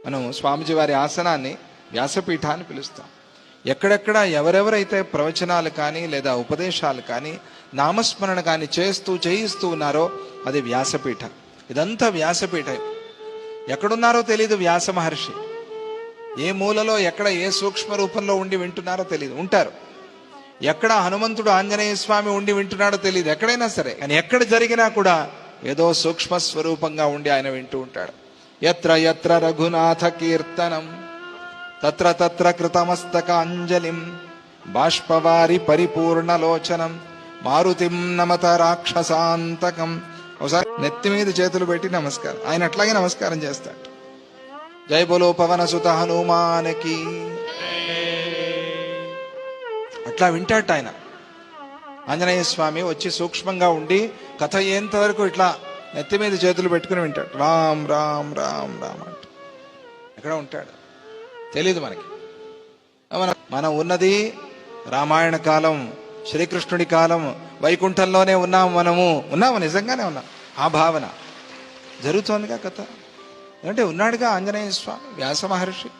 మనం స్వామిజీ వారి ఆసనాన్ని వ్యాసపీఠ అని పిలుస్తాం. ఎక్కడెక్కడ ఎవరెవరైతే ప్రవచనాలు కానీ లేదా ఉపదేశాలు కానీ నామస్మరణ కానీ చేయిస్తూ ఉన్నారో అది వ్యాసపీఠ. ఇదంతా వ్యాసపీఠ. ఎక్కడున్నారో తెలియదు వ్యాస మహర్షి. ఏ మూలలో ఎక్కడ ఏ సూక్ష్మ రూపంలో ఉండి వింటున్నారో తెలియదు. ఉంటారు. ఎక్కడ హనుమంతుడు ఆంజనేయ స్వామి ఉండి వింటున్నాడో తెలియదు. ఎక్కడైనా సరే, కానీ ఎక్కడ జరిగినా కూడా ఏదో సూక్ష్మ స్వరూపంగా ఉండి ఆయన వింటూ ఉంటాడు. యత్ర యత్ర రఘునాథ కీర్తనం తత్ర తత్ర కృతమస్తక అంజలిం బాష్పవారి పరిపూర్ణలోచనం మారుతిం నమత రాక్షసాంతకం. ఒకసారి నెత్తి మీద చేతులు పెట్టి నమస్కారం. ఆయన అట్లాగే నమస్కారం చేస్తాడు. జై బోలో పవన సుత హనుమానికి. అట్లా వింటాట ఆయన. ఆంజనేయ స్వామి వచ్చి సూక్ష్మంగా ఉండి కథ అయ్యేంత వరకు ఇట్లా నెత్తి మీద చేతులు పెట్టుకుని వింటాడు. రామ్ రామ్ రామ్ రామ్ అంట. ఎక్కడ ఉంటాడు తెలీదు మనకి. మనం ఉన్నది రామాయణ కాలం, శ్రీకృష్ణుడి కాలం, వైకుంఠంలోనే ఉన్నాము, నిజంగానే ఉన్నాం. ఆ భావన జరుగుతోందిగా కథ. అంటే ఉన్నాడుగా ఆంజనేయ స్వామి, వ్యాస మహర్షి.